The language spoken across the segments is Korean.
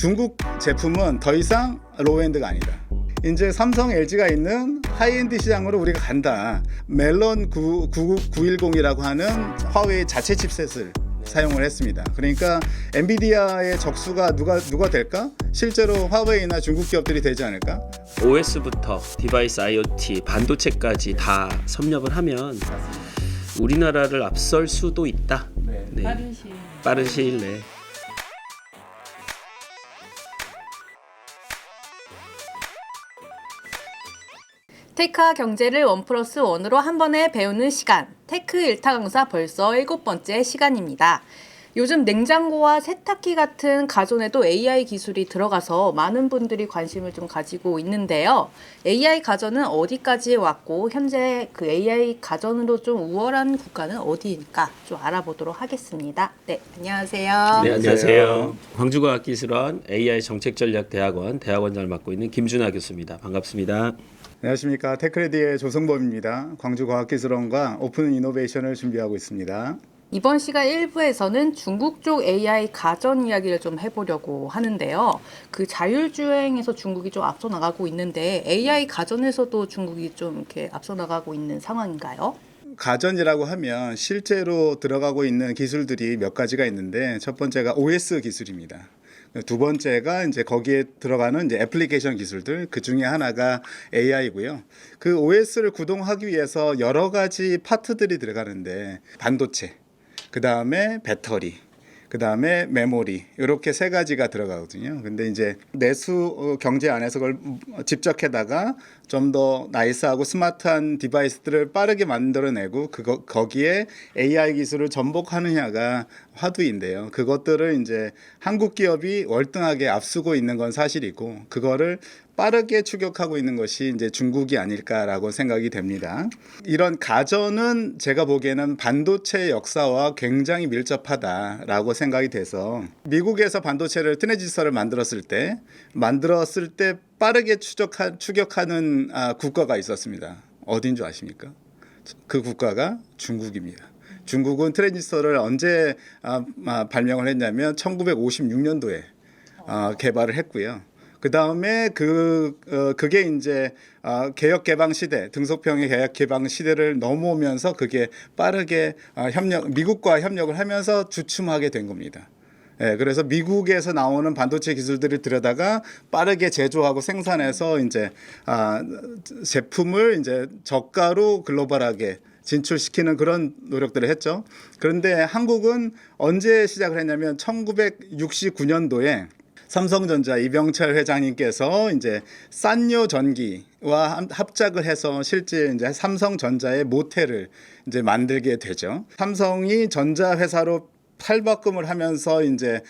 중국 제품은 더 이상 로우엔드가 아니다. 이제 삼성, LG가 있는 하이엔드 시장으로 우리가 간다. 멜론 910이라고 하는 화웨이 자체 칩셋을 사용을 했습니다. 그러니까 엔비디아의 적수가 누가 될까? 실제로 화웨이나 중국 기업들이 되지 않을까? OS부터 디바이스 IoT, 반도체까지 다 섭렵을 하면 우리나라를 앞설 수도 있다. 네. 빠른 시일 내에. 테크와 경제를 1+1으로 한 번에 배우는 시간. 테크 1타 강사 벌써 7번째 시간입니다. 요즘 냉장고와 세탁기 같은 가전에도 AI 기술이 들어가서 많은 분들이 관심을 좀 가지고 있는데요. AI 가전은 어디까지 왔고 현재 그 AI 가전으로 좀 우월한 국가는 어디일까 좀 알아보도록 하겠습니다. 네, 안녕하세요. 네, 안녕하세요. 광주과학기술원 AI정책전략대학원 대학원장을 맡고 있는 김준하 교수입니다. 반갑습니다. 안녕하십니까. 테크레디의 조성범입니다. 광주과학기술원과 오픈 이노베이션을 준비하고 있습니다. 이번 시간 1부에서는 중국 쪽 AI 가전 이야기를 좀 해보려고 하는데요. 그 자율주행에서 중국이 좀 앞서 나가고 있는데 AI 가전에서도 중국이 좀 이렇게 앞서 나가고 있는 상황인가요? 가전이라고 하면 실제로 들어가고 있는 기술들이 몇 가지가 있는데 첫 번째가 OS 기술입니다. 두 번째가 이제 거기에 들어가는 이제 애플리케이션 기술들, 그 중에 하나가 AI고요. 그 OS를 구동하기 위해서 여러 가지 파트들이 들어가는데 반도체, 그 다음에 배터리, 그 다음에 메모리, 이렇게 세 가지가 들어가거든요. 근데 이제 내수 경제 안에서 그걸 집적해다가 좀 더 나이스하고 스마트한 디바이스들을 빠르게 만들어내고 거기에 AI 기술을 전복하느냐가 화두인데요. 그것들을 이제 한국 기업이 월등하게 앞서고 있는 건 사실이고, 그거를 빠르게 추격하고 있는 것이 이제 중국이 아닐까라고 생각이 됩니다. 이런 가전은 제가 보기에는 반도체 역사와 굉장히 밀접하다라고 생각이 돼서 미국에서 반도체를 트랜지스터를 만들었을 때 빠르게 추격하는 국가가 있었습니다. 어딘 줄 아십니까? 그 국가가 중국입니다. 중국은 트랜지스터를 언제 발명을 했냐면 1956년도에 개발을 했고요. 그 다음에 그게 이제 개혁 개방 시대, 등소평의 개혁 개방 시대를 넘어오면서 그게 빠르게 미국과 협력을 하면서 주춤하게 된 겁니다. 예, 그래서 미국에서 나오는 반도체 기술들을 들여다가 빠르게 제조하고 생산해서 이제 제품을 이제 저가로 글로벌하게 진출시키는 그런 노력들을 했죠. 그런데 한국은 언제 시작을 했냐면 1969년도에 삼성전자 이병철 회장님께서 이제 산요 전기와 합작을 해서 실제 이제 삼성전자의 모태를 이제 만들게 되죠. 삼성이 전자회사로 탈바꿈을 하면서 이제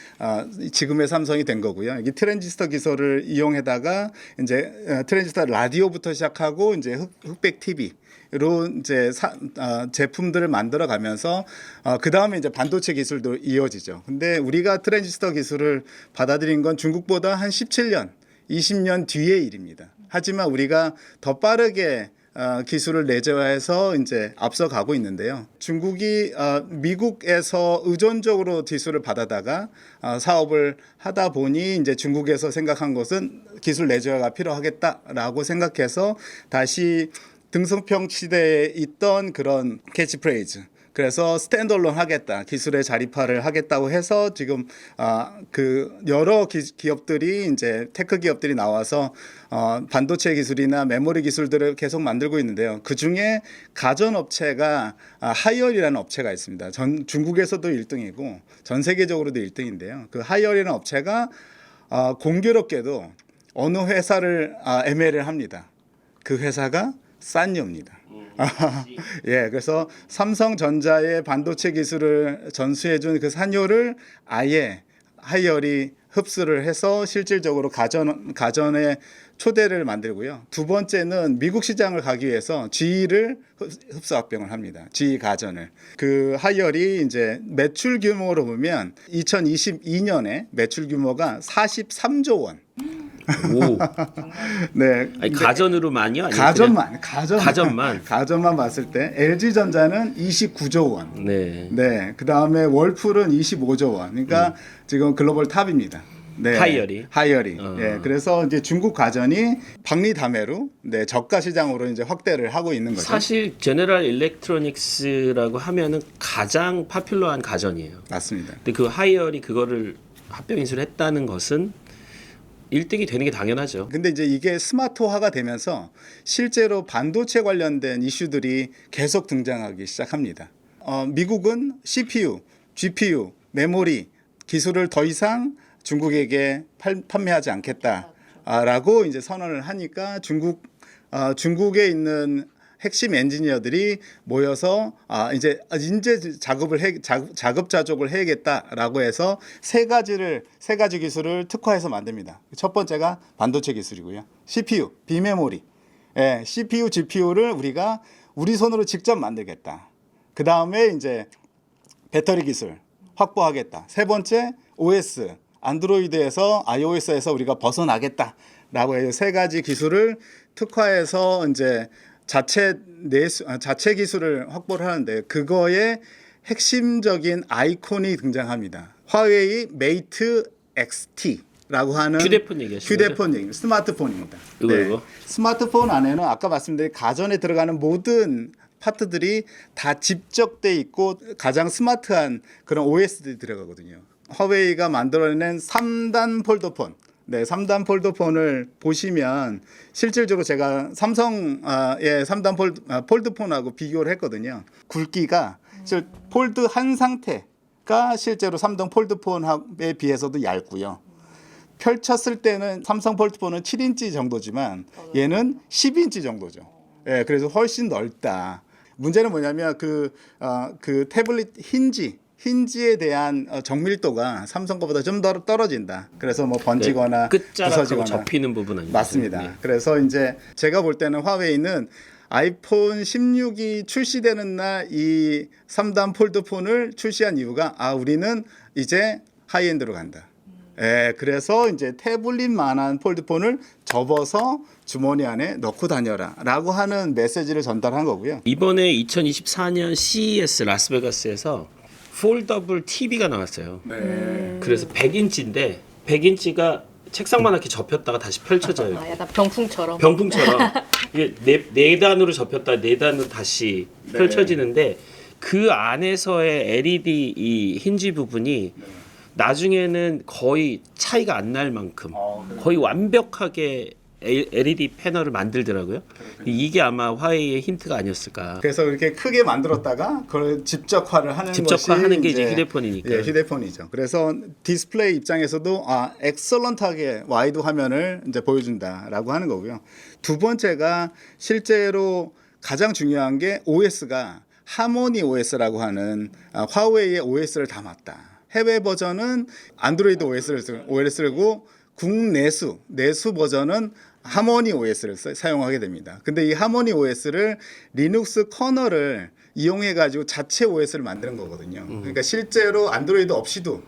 지금의 삼성이 된 거고요. 이 트랜지스터 기술을 이용해다가 이제 트랜지스터 라디오부터 시작하고 이제 흑백 TV로 이제 제품들을 만들어 가면서 그 다음에 이제 반도체 기술도 이어지죠. 근데 우리가 트랜지스터 기술을 받아들인 건 중국보다 한 17년, 20년 뒤의 일입니다. 하지만 우리가 더 빠르게 기술을 내재화해서 이제 앞서가고 있는데요. 중국이 미국에서 의존적으로 기술을 받아다가 사업을 하다 보니 이제 중국에서 생각한 것은 기술 내재화가 필요하겠다라고 생각해서 다시 등소평 시대에 있던 그런 캐치프레이즈, 그래서 스탠드얼론 하겠다, 기술의 자립화를 하겠다고 해서 지금 그 여러 기업들이 이제 테크 기업들이 나와서 반도체 기술이나 메모리 기술들을 계속 만들고 있는데요. 그 중에 가전 업체가 하이얼이라는 업체가 있습니다. 중국에서도 1등이고 전 세계적으로도 1등인데요. 그 하이얼이라는 업체가 공교롭게도 어느 회사를 ML을 합니다. 그 회사가 산요입니다. 예, 그래서 삼성전자의 반도체 기술을 전수해준 그 산요를 아예 하이얼이 흡수를 해서 실질적으로 가전의 초대를 만들고요. 두 번째는 미국 시장을 가기 위해서 GE를 흡수 합병을 합니다. GE 가전을. 그 하이얼이 이제 매출 규모로 보면 2022년에 매출 규모가 43조 원. 오. 네. 아니, 가전으로만요? 가전만 봤을 때 LG전자는 29조 원. 네. 네. 그다음에 월풀은 25조 원. 그러니까 지금 글로벌 탑입니다. 네, 하이어리. 예, 그래서 이제 중국 가전이 박리담회로 네, 저가 시장으로 이제 확대를 하고 있는 거죠. 사실 제너럴 일렉트로닉스라고 하면은 가장 파퓰러한 가전이에요. 맞습니다. 근데 그 하이어리 그거를 합병 인수를 했다는 것은 1등이 되는 게 당연하죠. 근데 이제 이게 스마트화가 되면서 실제로 반도체 관련된 이슈들이 계속 등장하기 시작합니다. 미국은 CPU, GPU, 메모리 기술을 더 이상 중국에게 판매하지 않겠다라고 이제 선언을 하니까 중국에 있는 핵심 엔지니어들이 모여서 이제 자급자족을 해야겠다라고 해서 세 가지 기술을 특화해서 만듭니다. 첫 번째가 반도체 기술이고요. CPU, 비메모리. 예, CPU, GPU를 우리가 우리 손으로 직접 만들겠다. 그 다음에 이제 배터리 기술 확보하겠다. 세 번째 OS, 안드로이드에서 iOS에서 우리가 벗어나겠다라고 해서 세 가지 기술을 특화해서 이제 자체 기술을 확보를 하는데 그거의 핵심적인 아이콘이 등장합니다. 화웨이 메이트 XT라고 하는 휴대폰 얘기하시는 휴대폰 스마트폰입니다. 이거. 스마트폰 안에는 아까 말씀드린 가전에 들어가는 모든 파트들이 다 집적돼 있고 가장 스마트한 그런 OS들이 들어가거든요. 화웨이가 만들어낸 3단 폴더폰. 네, 3단 폴더폰을 보시면 실질적으로 제가 삼성의 3단 폴드폰하고 비교를 했거든요. 굵기가 폴드한 상태가 실제로 3단 폴드폰에 비해서도 얇고요. 펼쳤을 때는 삼성 폴드폰은 7인치 정도지만 얘는 10인치 정도죠. 예, 그래서 훨씬 넓다. 문제는 뭐냐면 그 태블릿 힌지에 대한 정밀도가 삼성거보다 좀 더 떨어진다. 그래서 뭐 번지거나 끝자락하고 부서지거나 접히는 부분 아닙니까? 맞습니다. 네. 그래서 이제 제가 볼 때는 화웨이는 아이폰 16이 출시되는 날 이 3단 폴드폰을 출시한 이유가 우리는 이제 하이엔드로 간다. 예, 그래서 이제 태블릿만한 폴드폰을 접어서 주머니 안에 넣고 다녀라라고 하는 메시지를 전달한 거고요. 이번에 2024년 CES 라스베가스에서 폴더블 TV가 나왔어요. 네. 그래서 100인치인데 100인치가 책상만 이렇게 접혔다가 다시 펼쳐져요. 약간 병풍처럼. 병풍처럼 이게 네 단으로 접혔다 네 단으로 다시 펼쳐지는데 그 안에서의 LED 이 힌지 부분이 나중에는 거의 차이가 안 날 만큼 거의 완벽하게 LED 패널을 만들더라고요. 이게 아마 화웨이의 힌트가 아니었을까. 그래서 이렇게 크게 만들었다가 그걸 집적화를 하는 집적화하는 게 것이 이제 휴대폰이니까. 예, 휴대폰이죠. 그래서 디스플레이 입장에서도 엑설런트하게 와이드 화면을 이제 보여준다라고 하는 거고요. 두 번째가 실제로 가장 중요한 게 OS가 하모니 OS라고 하는 화웨이의 OS를 담았다. 해외 버전은 안드로이드 OS를 쓰고 국내수 버전은 하모니 OS를 사용하게 됩니다. 근데 이 하모니 OS를 리눅스 커널을 이용해 가지고 자체 OS를 만드는 거거든요. 그러니까 실제로 안드로이드 없이도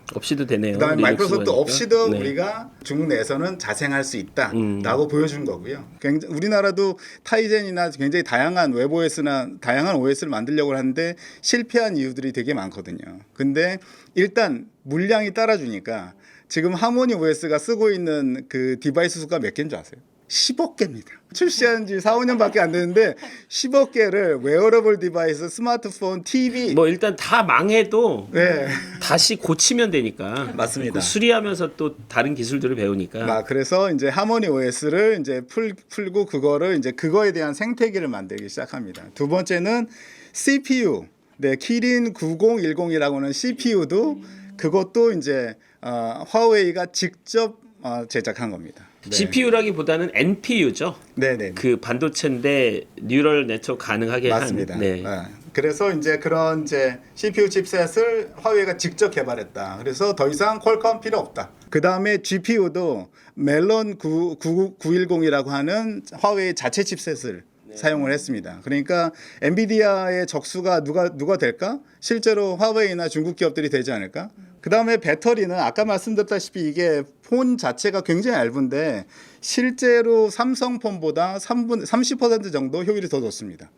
되네요. 그다음에 마이크로소프트 리눅스가 없이도 네. 우리가 중국 내에서는 자생할 수 있다라고 보여준 거고요. 우리나라도 타이젠이나 굉장히 다양한 웹 OS나 다양한 OS를 만들려고 하는데 실패한 이유들이 되게 많거든요. 근데 일단 물량이 따라주니까 지금 하모니 OS가 쓰고 있는 그 디바이스 수가 몇 개인 줄 아세요? 10억 개입니다. 출시한 지 4, 5년밖에 안 됐는데 10억 개를 웨어러블 디바이스, 스마트폰, TV 뭐 일단 다 망해도 네. 다시 고치면 되니까. 맞습니다. 그 수리하면서 또 다른 기술들을 배우니까. 그래서 이제 하모니 OS를 이제 풀고 그거를 이제 그거에 대한 생태계를 만들기 시작합니다. 두 번째는 CPU. 네, 키린 9010이라고 하는 CPU도 그것도 이제 화웨이가 직접 제작한 겁니다. 네. GPU라기보다는 NPU죠. 네네. 그 반도체인데 뉴럴 네트워크 가능하게 맞습니다. 한. 네. 그래서 이제 그런 이제 CPU 칩셋을 화웨이가 직접 개발했다. 그래서 더 이상 퀄컴 필요 없다. 그 다음에 GPU도 멜론 910이라고 하는 화웨이 자체 칩셋을 사용을 했습니다. 그러니까 엔비디아의 적수가 누가 될까? 실제로 화웨이나 중국 기업들이 되지 않을까? 그 다음에 배터리는 아까 말씀드렸다시피 이게 폰 자체가 굉장히 얇은데 실제로 삼성폰보다 30% 정도 효율이 더 좋습니다.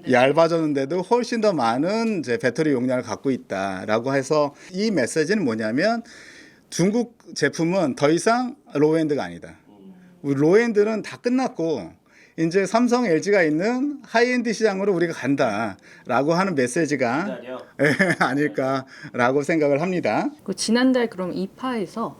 얇아졌는데도 훨씬 더 많은 이제 배터리 용량을 갖고 있다라고 해서 이 메시지는 뭐냐면 중국 제품은 더 이상 로우엔드가 아니다. 우리 로우엔드는 다 끝났고 이제 삼성, LG가 있는 하이엔드 시장으로 우리가 간다라고 하는 메시지가 아닐까라고 생각을 합니다. 그 지난달 그럼 이파에서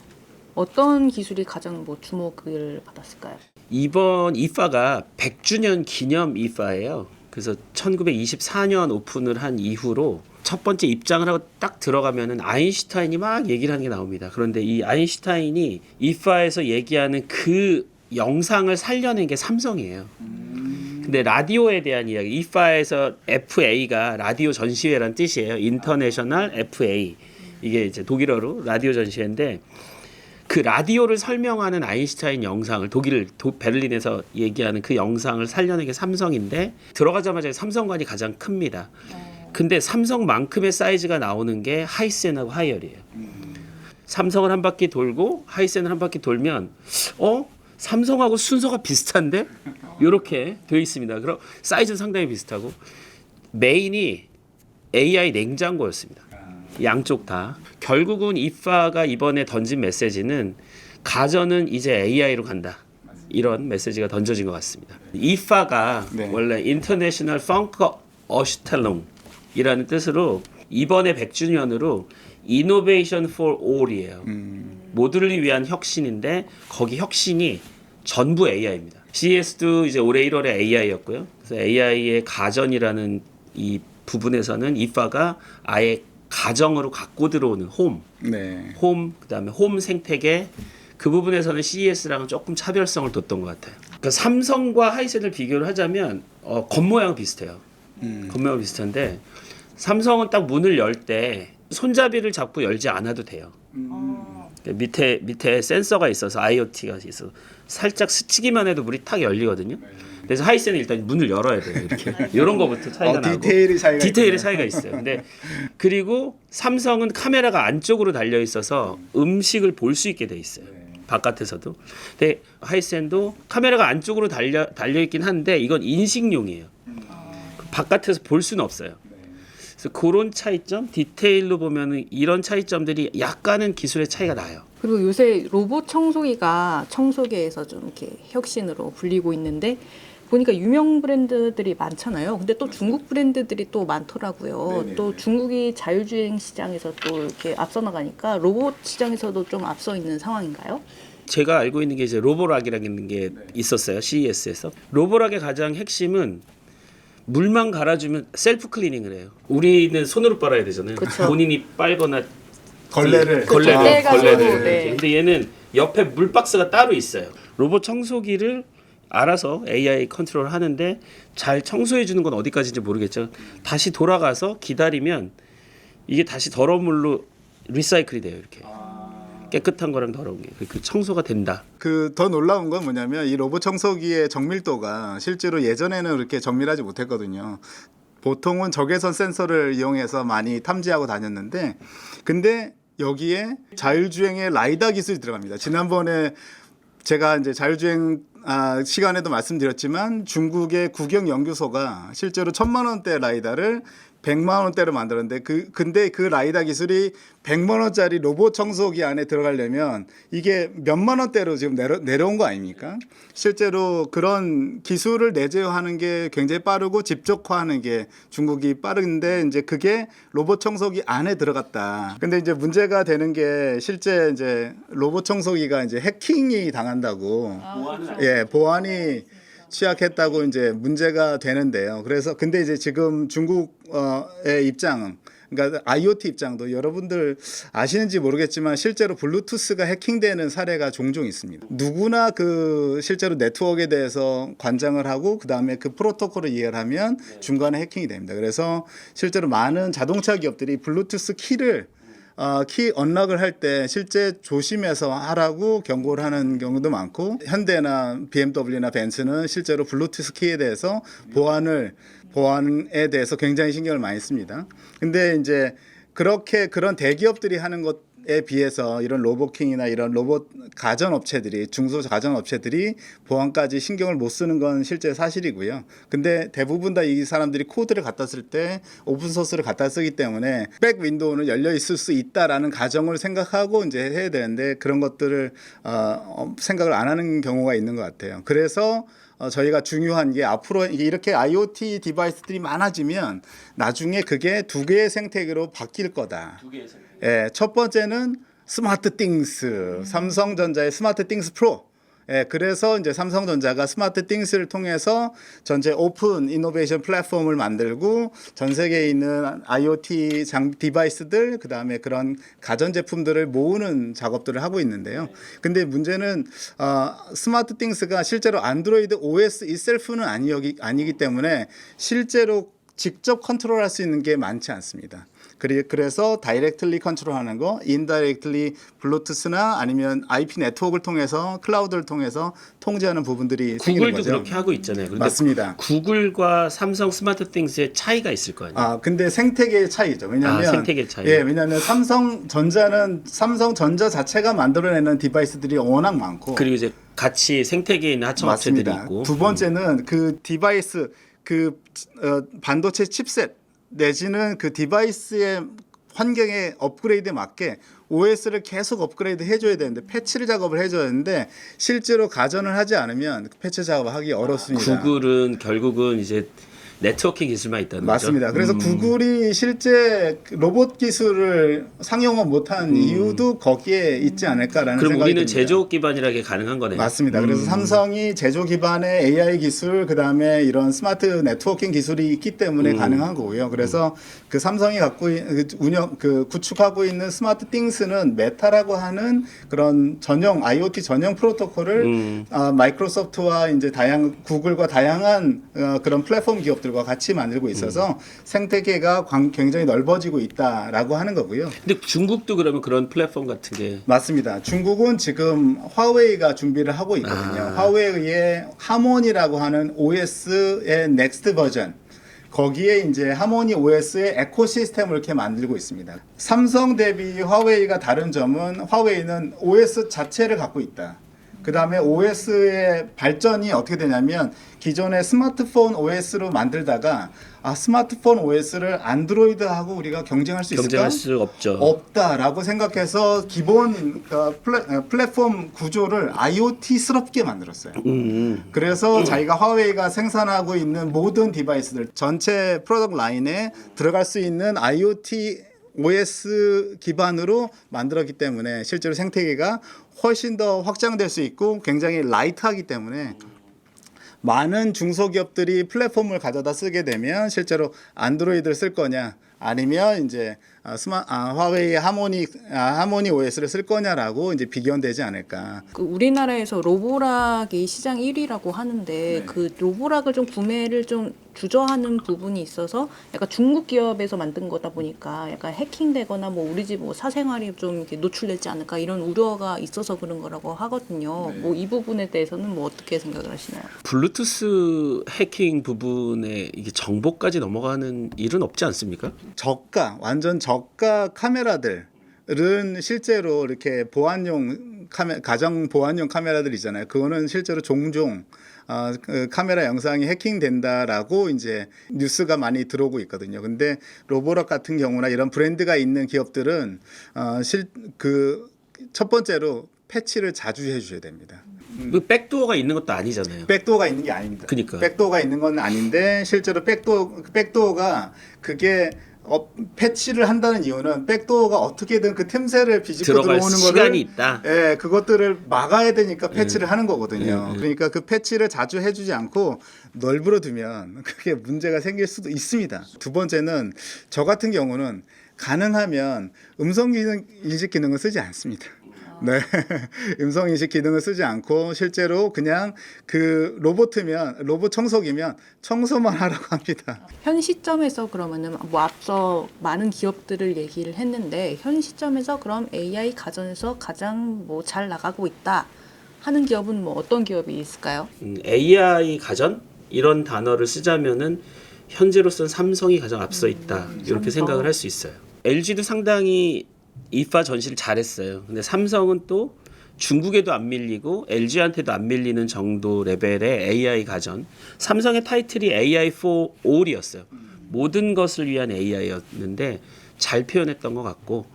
어떤 기술이 가장 뭐 주목을 받았을까요? 이번 이파가 100주년 기념 이파예요. 그래서 1924년 오픈을 한 이후로 첫 번째 입장을 하고 딱 들어가면은 아인슈타인이 막 얘기를 하는 게 나옵니다. 그런데 이 아인슈타인이 이파에서 얘기하는 그 영상을 살려낸 게 삼성이에요. 근데 라디오에 대한 이야기, 이파에서 FA가 라디오 전시회란 뜻이에요. 인터내셔널 FA. 이게 이제 독일어로 라디오 전시회인데 그 라디오를 설명하는 아인슈타인 영상을 베를린에서 얘기하는 그 영상을 살려낸 게 삼성인데 들어가자마자 삼성관이 가장 큽니다. 근데 삼성만큼의 사이즈가 나오는 게 하이센하고 하이얼이에요. 삼성을 한 바퀴 돌고 하이센을 한 바퀴 돌면 삼성하고 순서가 비슷한데? 이렇게 되어 있습니다. 그럼 사이즈는 상당히 비슷하고 메인이 AI 냉장고였습니다. 양쪽 다. 결국은 이파가 이번에 던진 메시지는 가전은 이제 AI로 간다. 이런 메시지가 던져진 것 같습니다. 이파가 원래 International Funk Ausstellung 이라는 뜻으로 이번에 100주년으로 Innovation for All이에요. 모두를 위한 혁신인데 거기 혁신이 전부 AI입니다. CES도 이제 올해 1월에 AI였고요. 그래서 AI의 가전이라는 이 부분에서는 이파가 아예 가정으로 갖고 들어오는 홈, 그다음에 홈 생태계 그 부분에서는 CES랑은 조금 차별성을 뒀던 것 같아요. 그러니까 삼성과 하이센을 비교를 하자면 겉모양 비슷해요. 겉모양 비슷한데 삼성은 딱 문을 열 때 손잡이를 잡고 열지 않아도 돼요. 밑에 센서가 있어서 IoT가 있어서 살짝 스치기만 해도 문이 탁 열리거든요. 그래서 하이센은 일단 문을 열어야 돼요. 이렇게 이런 거부터 차이가 나고 디테일의 차이가 있어요. 근데 그리고 삼성은 카메라가 안쪽으로 달려 있어서 음식을 볼 수 있게 돼 있어요. 바깥에서도. 근데 하이센도 카메라가 안쪽으로 달려 있긴 한데 이건 인식용이에요. 바깥에서 볼 수는 없어요. 그래서 그런 차이점, 디테일로 보면은 이런 차이점들이 약간은 기술의 차이가 나요. 그리고 요새 로봇 청소기가 청소계에서 좀 이렇게 혁신으로 불리고 있는데 보니까 유명 브랜드들이 많잖아요. 근데 또 중국 브랜드들이 또 많더라고요. 또 중국이 자율주행 시장에서 또 이렇게 앞서 나가니까 로봇 시장에서도 좀 앞서 있는 상황인가요? 제가 알고 있는 게 이제 로보락이라는 게 있었어요. CES에서. 로보락의 가장 핵심은 물만 갈아주면 셀프 클리닝을 해요. 우리는 손으로 빨아야 되잖아요. 그쵸. 본인이 빨거나 걸레를 네. 근데 얘는 옆에 물박스가 따로 있어요. 로봇 청소기를 알아서 AI 컨트롤 하는데 잘 청소해 주는 건 어디까지인지 모르겠죠. 다시 돌아가서 기다리면 이게 다시 더러운 물로 리사이클이 돼요. 이렇게 깨끗한 거랑 더러운 게 그 청소가 된다. 그 더 놀라운 건 뭐냐면 이 로봇 청소기의 정밀도가 실제로 예전에는 그렇게 정밀하지 못했거든요. 보통은 적외선 센서를 이용해서 많이 탐지하고 다녔는데 근데 여기에 자율주행의 라이다 기술이 들어갑니다. 지난번에 제가 이제 자율주행 시간에도 말씀드렸지만 중국의 국영연구소가 실제로 1,000만 원대 라이다를 100만 원대로 만들었는데 근데 그 라이다 기술이 100만 원짜리 로봇 청소기 안에 들어가려면 이게 몇만 원대로 지금 내려온 거 아닙니까? 실제로 그런 기술을 내재화하는 게 굉장히 빠르고 집적화하는 게 중국이 빠른데 이제 그게 로봇 청소기 안에 들어갔다. 근데 이제 문제가 되는 게 실제 이제 로봇 청소기가 이제 해킹이 당한다고. 보안이 취약했다고 이제 문제가 되는데요. 그래서 근데 이제 지금 중국의 입장은 그러니까 IoT 입장도 여러분들 아시는지 모르겠지만 실제로 블루투스가 해킹되는 사례가 종종 있습니다. 누구나 그 실제로 네트워크에 대해서 관장을 하고 그다음에 그 프로토콜을 이해를 하면 중간에 해킹이 됩니다. 그래서 실제로 많은 자동차 기업들이 블루투스 키 언락을 할 때 실제 조심해서 하라고 경고를 하는 경우도 많고 현대나 BMW나 벤츠는 실제로 블루투스 키에 대해서 보안에 대해서 굉장히 신경을 많이 씁니다. 근데 이제 그렇게 그런 대기업들이 하는 것 로봇에 비해서 이런 로보킹이나 이런 로봇 가전업체들이 중소 가전업체들이 보안까지 신경을 못 쓰는 건 실제 사실이고요. 근데 대부분 다 이 사람들이 코드를 갖다 쓸 때 오픈소스를 갖다 쓰기 때문에 백 윈도우는 열려 있을 수 있다라는 가정을 생각하고 이제 해야 되는데 그런 것들을 생각을 안 하는 경우가 있는 것 같아요. 그래서 저희가 중요한 게 앞으로 이렇게 IoT 디바이스들이 많아지면 나중에 그게 두 개의 생태계로 바뀔 거다. 두 개의 생태. 예, 첫 번째는 스마트 띵스, 삼성전자의 스마트 띵스 프로. 예, 그래서 이제 삼성전자가 스마트 띵스를 통해서 전체 오픈 이노베이션 플랫폼을 만들고 전 세계에 있는 IoT 디바이스들 그다음에 그런 가전 제품들을 모으는 작업들을 하고 있는데요. 근데 문제는 스마트 띵스가 실제로 안드로이드 OS itself는 아니기 때문에 실제로 직접 컨트롤할 수 있는 게 많지 않습니다. 그래서 다이렉틀리 컨트롤하는 거, 인다이렉틀리 블루투스나 아니면 IP 네트워크를 통해서 클라우드를 통해서 통제하는 부분들이 생기는 구글도 거죠. 그렇게 하고 있잖아요. 근데 맞습니다. 구글과 삼성 스마트띵스의 차이가 있을 거 아니에요. 근데 생태계의 차이죠. 왜냐하면 생태계 차이. 예, 왜냐하면 삼성전자는 삼성전자 자체가 만들어내는 디바이스들이 워낙 많고 그리고 이제 같이 생태계에 있는 하청업체들이 맞습니다. 있고. 두 번째는 그 디바이스 반도체 칩셋 내지는 그 디바이스의 환경의 업그레이드에 맞게 OS를 계속 업그레이드 해줘야 되는데 패치를 작업을 해줘야 되는데 실제로 가전을 하지 않으면 패치 작업을 하기 어렵습니다. 구글은 결국은 이제 네트워킹 기술만 있다는 맞습니다. 거죠. 그래서 구글이 실제 로봇 기술을 상용화 못한 이유도 거기에 있지 않을까라는 그럼 생각이 우리는 듭니다. 제조 기반이라게 가능한 거네요. 맞습니다. 그래서 삼성이 제조 기반의 AI 기술, 그다음에 이런 스마트 네트워킹 기술이 있기 때문에 가능한 거고요. 그래서 그 삼성이 구축하고 있는 스마트 띵스는 메타라고 하는 그런 전용 IoT 전용 프로토콜을 마이크로소프트와 이제 구글과 다양한 그런 플랫폼 기업들과 같이 만들고 있어서 생태계가 굉장히 넓어지고 있다라고 하는 거고요. 근데 중국도 그러면 그런 플랫폼 같은 게 맞습니다. 중국은 지금 화웨이가 준비를 하고 있거든요. 화웨이의 하모니라고 하는 OS의 넥스트 버전. 거기에 이제 하모니 OS의 에코시스템을 이렇게 만들고 있습니다. 삼성 대비 화웨이가 다른 점은 화웨이는 OS 자체를 갖고 있다. 그 다음에 OS의 발전이 어떻게 되냐면 기존의 스마트폰 OS로 만들다가 스마트폰 OS를 안드로이드하고 우리가 경쟁할 수 있을까? 경쟁할 수 없죠. 없다라고 생각해서 기본 플랫폼 구조를 IoT스럽게 만들었어요. 그래서 자기가 화웨이가 생산하고 있는 모든 디바이스들 전체 프로덕트 라인에 들어갈 수 있는 IoT OS 기반으로 만들었기 때문에 실제로 생태계가 훨씬 더 확장될 수 있고 굉장히 라이트하기 때문에 많은 중소기업들이 플랫폼을 가져다 쓰게 되면 실제로 안드로이드를 쓸 거냐 아니면 이제 화웨이 하모니 OS를 쓸 거냐라고 이제 비견되지 않을까. 그 우리나라에서 로보락이 시장 1위라고 하는데 그 로보락을 좀 구매를 좀 주저하는 부분이 있어서 약간 중국 기업에서 만든 거다 보니까 약간 해킹되거나 뭐 우리 집 뭐 사생활이 좀 이렇게 노출되지 않을까 이런 우려가 있어서 그런 거라고 하거든요. 뭐 이 부분에 대해서는 뭐 어떻게 생각을 하시나요? 블루투스 해킹 부분에 이게 정보까지 넘어가는 일은 없지 않습니까? 완전 저가 카메라들은 실제로 이렇게 가정 보안용 카메라들 있잖아요. 그거는 실제로 종종 그 카메라 영상이 해킹된다라고 이제 뉴스가 많이 들어오고 있거든요. 근데 로보락 같은 경우나 이런 브랜드가 있는 기업들은 첫 번째로 패치를 자주 해주셔야 됩니다. 그 백도어가 있는 것도 아니잖아요. 백도어가 있는 게 아닙니다. 그러니까. 백도어가 있는 건 아닌데 실제로 백도어가 그게 패치를 한다는 이유는 백도어가 어떻게든 그 틈새를 비집고 들어갈 들어오는 시간이 거를 있다. 예, 그것들을 막아야 되니까 패치를 하는 거거든요. 그러니까 그 패치를 자주 해주지 않고 널브러 두면 그게 문제가 생길 수도 있습니다. 두 번째는 저 같은 경우는 가능하면 음성 인식 기능을 쓰지 않습니다. 네, 음성 인식 기능을 쓰지 않고 실제로 그냥 그 로봇 청소기면 청소만 하라고 합니다. 현 시점에서 그러면은 뭐 앞서 많은 기업들을 얘기를 했는데 현 시점에서 그럼 AI 가전에서 가장 뭐 잘 나가고 있다 하는 기업은 뭐 어떤 기업이 있을까요? AI 가전 이런 단어를 쓰자면은 현재로서는 삼성이 가장 앞서 있다 이렇게 삼성. 생각을 할 수 있어요. LG도 상당히 이파 전시를 잘했어요. 근데 삼성은 또 중국에도 안 밀리고 LG한테도 안 밀리는 정도 레벨의 AI 가전. 삼성의 타이틀이 AI for All이었어요. 모든 것을 위한 AI였는데 잘 표현했던 것 같고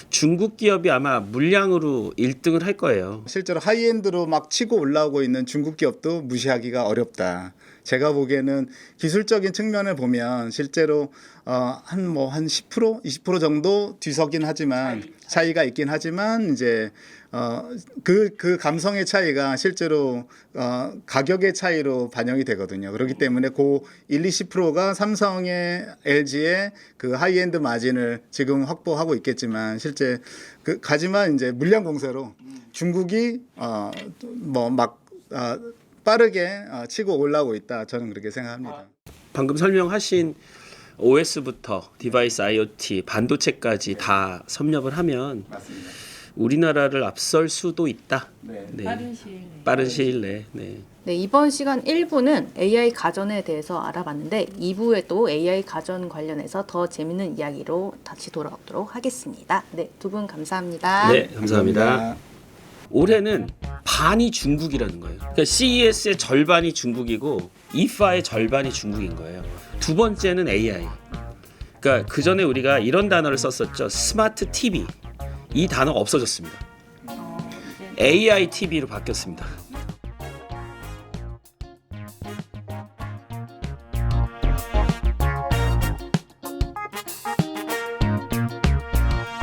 중국 기업이 아마 물량으로 1등을 할 거예요. 실제로 하이엔드로 막 치고 올라오고 있는 중국 기업도 무시하기가 어렵다. 제가 보기에는 기술적인 측면을 보면 실제로 한 10%, 20% 정도 뒤서긴 하지만 차이가 있긴 하지만 이제 그 감성의 차이가 실제로 가격의 차이로 반영이 되거든요. 그렇기 때문에 그 1-20%가 삼성의 LG의 그 하이엔드 마진을 지금 확보하고 있겠지만 실제 하지만 이제 물량 공세로 중국이 빠르게 치고 올라오고 있다. 저는 그렇게 생각합니다. 방금 설명하신 OS부터 디바이스 IoT, 반도체까지 다 섭렵을 하면 맞습니다. 우리나라를 앞설 수도 있다. 네. 네. 빠른 시일 내에. 네. 네, 이번 시간 1부는 AI 가전에 대해서 알아봤는데 2부에 또 AI 가전 관련해서 더 재밌는 이야기로 다시 돌아오도록 하겠습니다. 네, 두 분 감사합니다. 네, 감사합니다. 올해는 반이 중국이라는 거예요. 그러니까 CES의 절반이 중국이고 이파의 절반이 중국인 거예요. 두 번째는 AI. 그러니까 그 전에 우리가 이런 단어를 썼었죠. 스마트 TV. 이 단어가 없어졌습니다. AI TV로 바뀌었습니다.